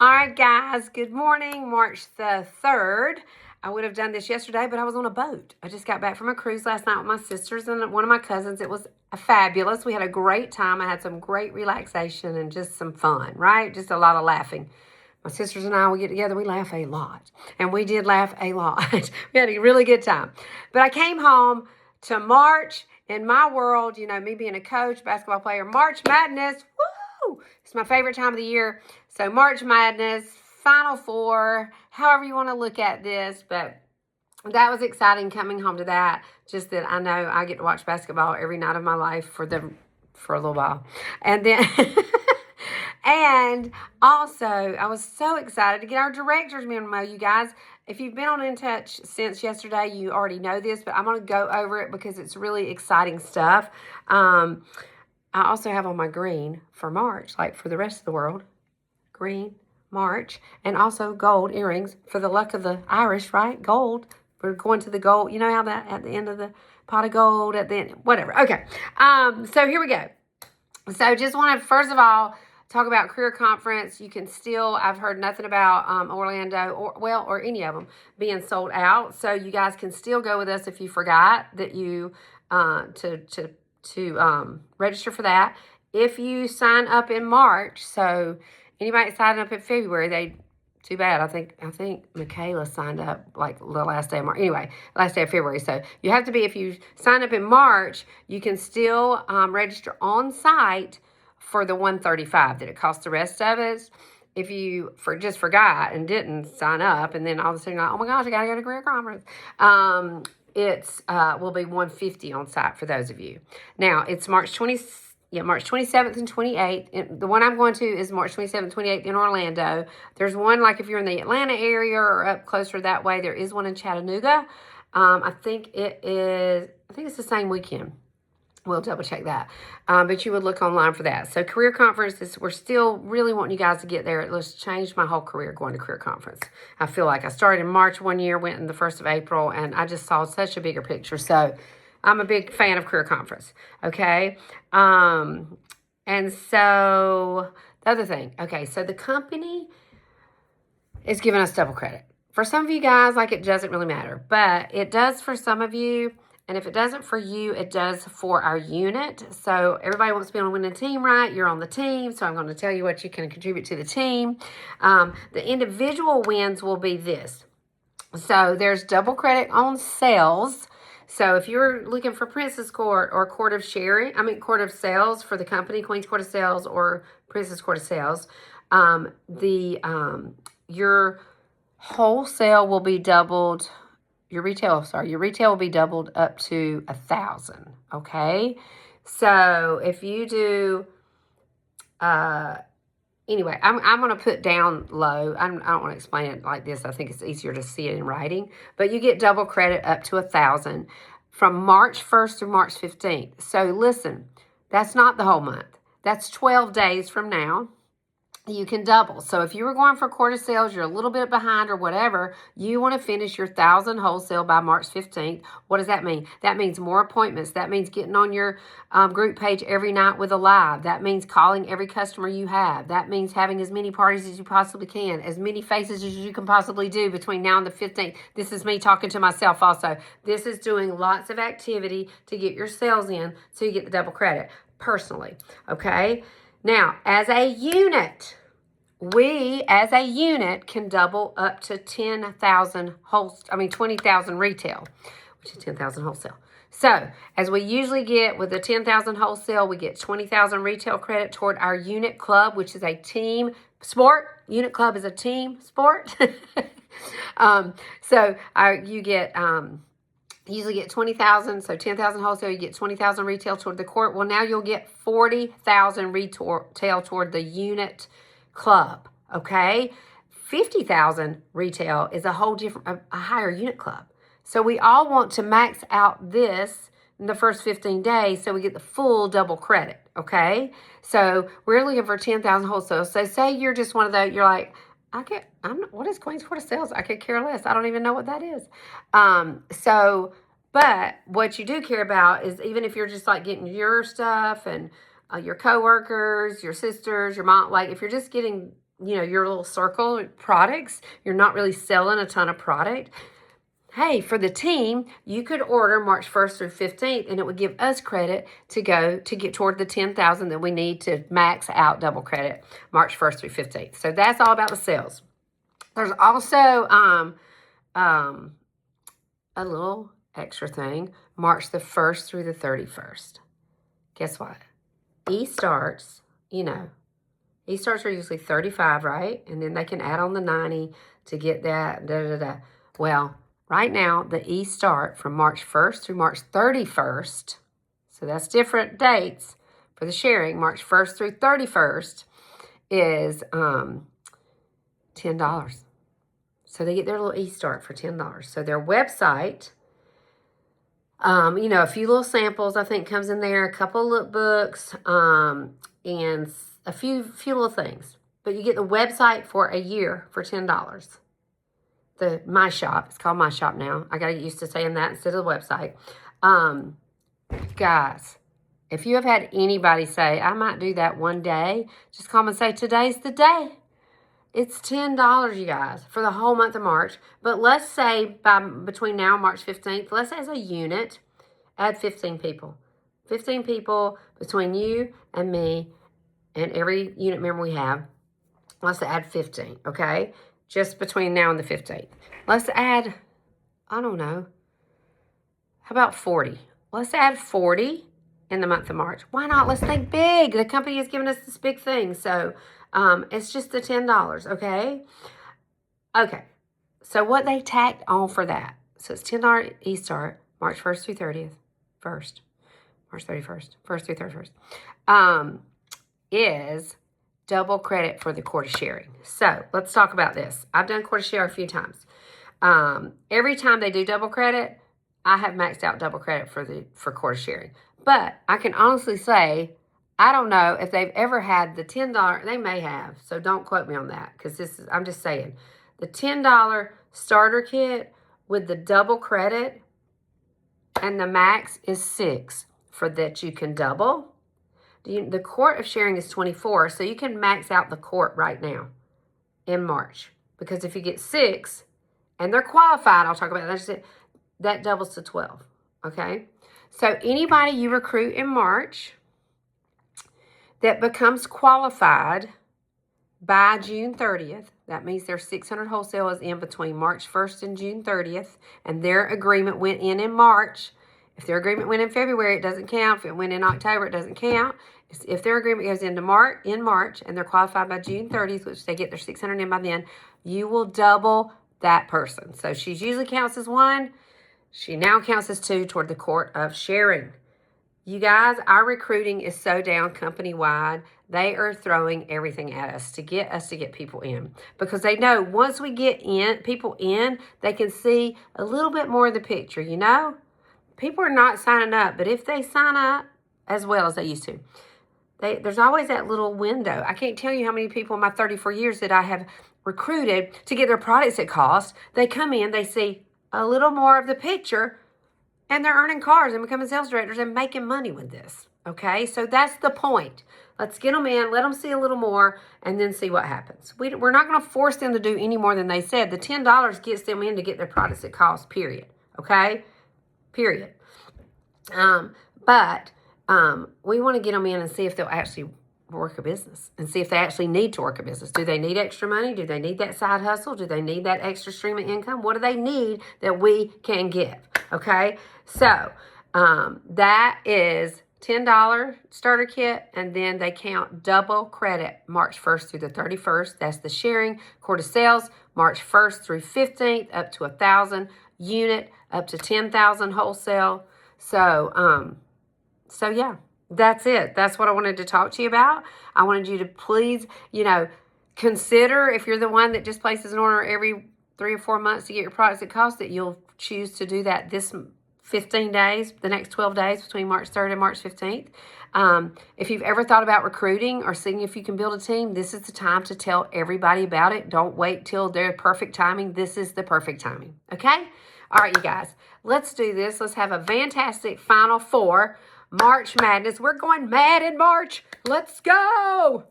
All right, guys, good morning, March the 3rd. I would have done this yesterday, but I was on a boat. I just got back from a cruise last night with my sisters and one of my cousins. It was fabulous. We had a great time. I had some great relaxation and just some fun, right? Just a lot of laughing. My sisters and I, we get together, we laugh a lot. And we did laugh a lot. We had a really good time. But I came home to March in my world, me being a coach, basketball player, March Madness. Woo! It's my favorite time of the year. So March Madness, Final Four, however you want to look at this. But that was exciting coming home to that. Just that I know I get to watch basketball every night of my life for a little while. And then... And also, I was so excited to get our director's memo, you guys. If you've been on In Touch since yesterday, you already know this, but I'm going to go over it because it's really exciting stuff. I also have on my green for March, like for the rest of the world. Green, March, and also gold earrings for the luck of the Irish, right? Gold. We're going to the gold. You know how that at the end of the pot of gold, at the end, whatever. Okay. So here we go. So just want to, first of all, talk about career conference. You can still, I've heard nothing about Orlando or any of them being sold out. So you guys can still go with us if you forgot that you to register for that. If you sign up in March, so anybody signing up in February, too bad. I think Michaela signed up like the last day of March. Anyway, last day of February. So you have to be, if you sign up in March, you can still register on site for the $135 that it costs the rest of us. If you just forgot and didn't sign up, and then all of a sudden you're like, oh my gosh, I gotta go to career conference. It's will be $150 on site for those of you. Now it's March 27th and 28th. The one I'm going to is March 27th and 28th in Orlando. There's one, like if you're in the Atlanta area or up closer that way, there is one in Chattanooga. I think it's the same weekend. We'll double check that. But you would look online for that. So career conferences, we're still really wanting you guys to get there. It's changed my whole career going to career conference. I feel like I started in March one year, went in the 1st of April, and I just saw such a bigger picture. So I'm a big fan of career conference. Okay. And so the other thing, okay, so the company is giving us double credit. For some of you guys, like, it doesn't really matter, but it does for some of you. And if it doesn't for you, it does for our unit. So everybody wants to be on a winning team, right? You're on the team. So I'm going to tell you what you can contribute to the team. The individual wins will be this. So there's double credit on sales. So if you're looking for Princess Court or Court of Sales for the company, Queen's Court of Sales or Princess Court of Sales, your wholesale will be doubled. Your retail will be doubled up to 1,000. Okay. So if you do, anyway, I'm going to put down low. I don't want to explain it like this. I think it's easier to see it in writing, but you get double credit up to 1,000 from March 1st through March 15th. So listen, that's not the whole month. That's 12 days from now. You can double. So if you were going for quarter sales, you're a little bit behind or whatever, you want to finish your 1,000 wholesale by March 15th. What does that mean? That means more appointments. That means getting on your group page every night with a live. That means calling every customer you have. That means having as many parties as you possibly can, as many faces as you can possibly do between now and the 15th. This is me talking to myself also. This is doing lots of activity to get your sales in so you get the double credit personally. Okay? Now, as a unit, we as a unit can double up to 20,000 retail, which is 10,000 wholesale. So, as we usually get with the 10,000 wholesale, we get 20,000 retail credit toward our unit club, which is a team sport. Unit club is a team sport. You usually get 20,000, so 10,000 wholesale, you get 20,000 retail toward the court. Well, now you'll get 40,000 retail toward the unit club, okay? 50,000 retail is a whole different, a higher unit club. So we all want to max out this in the first 15 days so we get the full double credit, okay? So we're looking for 10,000 wholesale. So say you're just one of those, you're like, what is Queen's Court of Sales? I could care less. I don't even know what that is. But what you do care about is, even if you're just like getting your stuff and your coworkers, your sisters, your mom, like if you're just getting your little circle of products. You're not really selling a ton of product. Hey, for the team, you could order March 1st through 15th, and it would give us credit to get toward the 10,000 that we need to max out double credit March 1st through 15th. So that's all about the sales. There's also a little extra thing, March the 1st through the 31st. Guess what? E-starts, E-starts are usually 35, right? And then they can add on the 90 to get that, Well, right now, the E-start from March 1st through March 31st, so that's different dates for the sharing, March 1st through 31st, is $10. So they get their little E-start for $10. So their website, a few little samples, I think, comes in there, a couple lookbooks, and a few little things. But you get the website for a year for $10. The My Shop, it's called My Shop now. I got to get used to saying that instead of the website. Guys, if you have had anybody say, I might do that one day, just call them and say, today's the day. It's $10, you guys, for the whole month of March. But let's say between now and March 15th, let's say as a unit, add 15 people. 15 people between you and me and every unit member we have. Let's add 15, okay? Just between now and the 15th. Let's add, I don't know, how about 40? Let's add 40 in the month of March. Why not? Let's think big. The company has given us this big thing, so it's just the $10, okay? Okay, so what they tacked on for that, so it's $10 E-start, March 1st through 30th, March 31st, 1st through 31st, is double credit for the quarter sharing. So let's talk about this. I've done quarter share a few times. Every time they do double credit, I have maxed out double credit for quarter sharing. But I can honestly say, I don't know if they've ever had the $10, they may have, so don't quote me on that, because I'm just saying, the $10 starter kit with the double credit and the max is 6 for that you can double. The quart of sharing is 24, so you can max out the quart right now in March, because if you get 6 and they're qualified, I'll talk about that, that doubles to 12, okay? So anybody you recruit in March that becomes qualified by June 30th, that means their 600 wholesale is in between March 1st and June 30th, and their agreement went in March. If their agreement went in February, it doesn't count. If it went in October, it doesn't count. If their agreement goes into in March and they're qualified by June 30th, which they get their 600 in by then, you will double that person. So she usually counts as 1. She now counts as 2 toward the quart of sharing. You guys, our recruiting is so down company-wide. They are throwing everything at us to get people in, because they know once we get people in, they can see a little bit more of the picture, People are not signing up, but if they sign up as well as they used to, there's always that little window. I can't tell you how many people in my 34 years that I have recruited to get their products at cost. They come in, they see a little more of the picture, and they're earning cars and becoming sales directors and making money with this, okay? So that's the point. Let's get them in, let them see a little more, and then see what happens. We're not going to force them to do any more than they said. The $10 gets them in to get their products at cost, period, okay? Period. But we want to get them in and see if they'll actually work a business and see if they actually need to work a business. Do they need extra money? Do they need that side hustle? Do they need that extra stream of income? What do they need that we can give? Okay, so that is $10 starter kit, and then they count double credit March 1st through the 31st. That's the sharing. Quarter sales March 1st through 15th, up to 1,000 unit, up to 10,000 wholesale. So yeah, that's it. That's what I wanted to talk to you about. I wanted you to please, consider, if you're the one that just places an order every 3 or 4 months to get your products at cost, that you'll choose to do that this 15 days, the next 12 days between March 3rd and March 15th. If you've ever thought about recruiting or seeing if you can build a team, this is the time to tell everybody about it. Don't wait till their perfect timing. This is the perfect timing, okay? All right, you guys, let's do this. Let's have a fantastic Final Four March Madness. We're going mad in March. Let's go.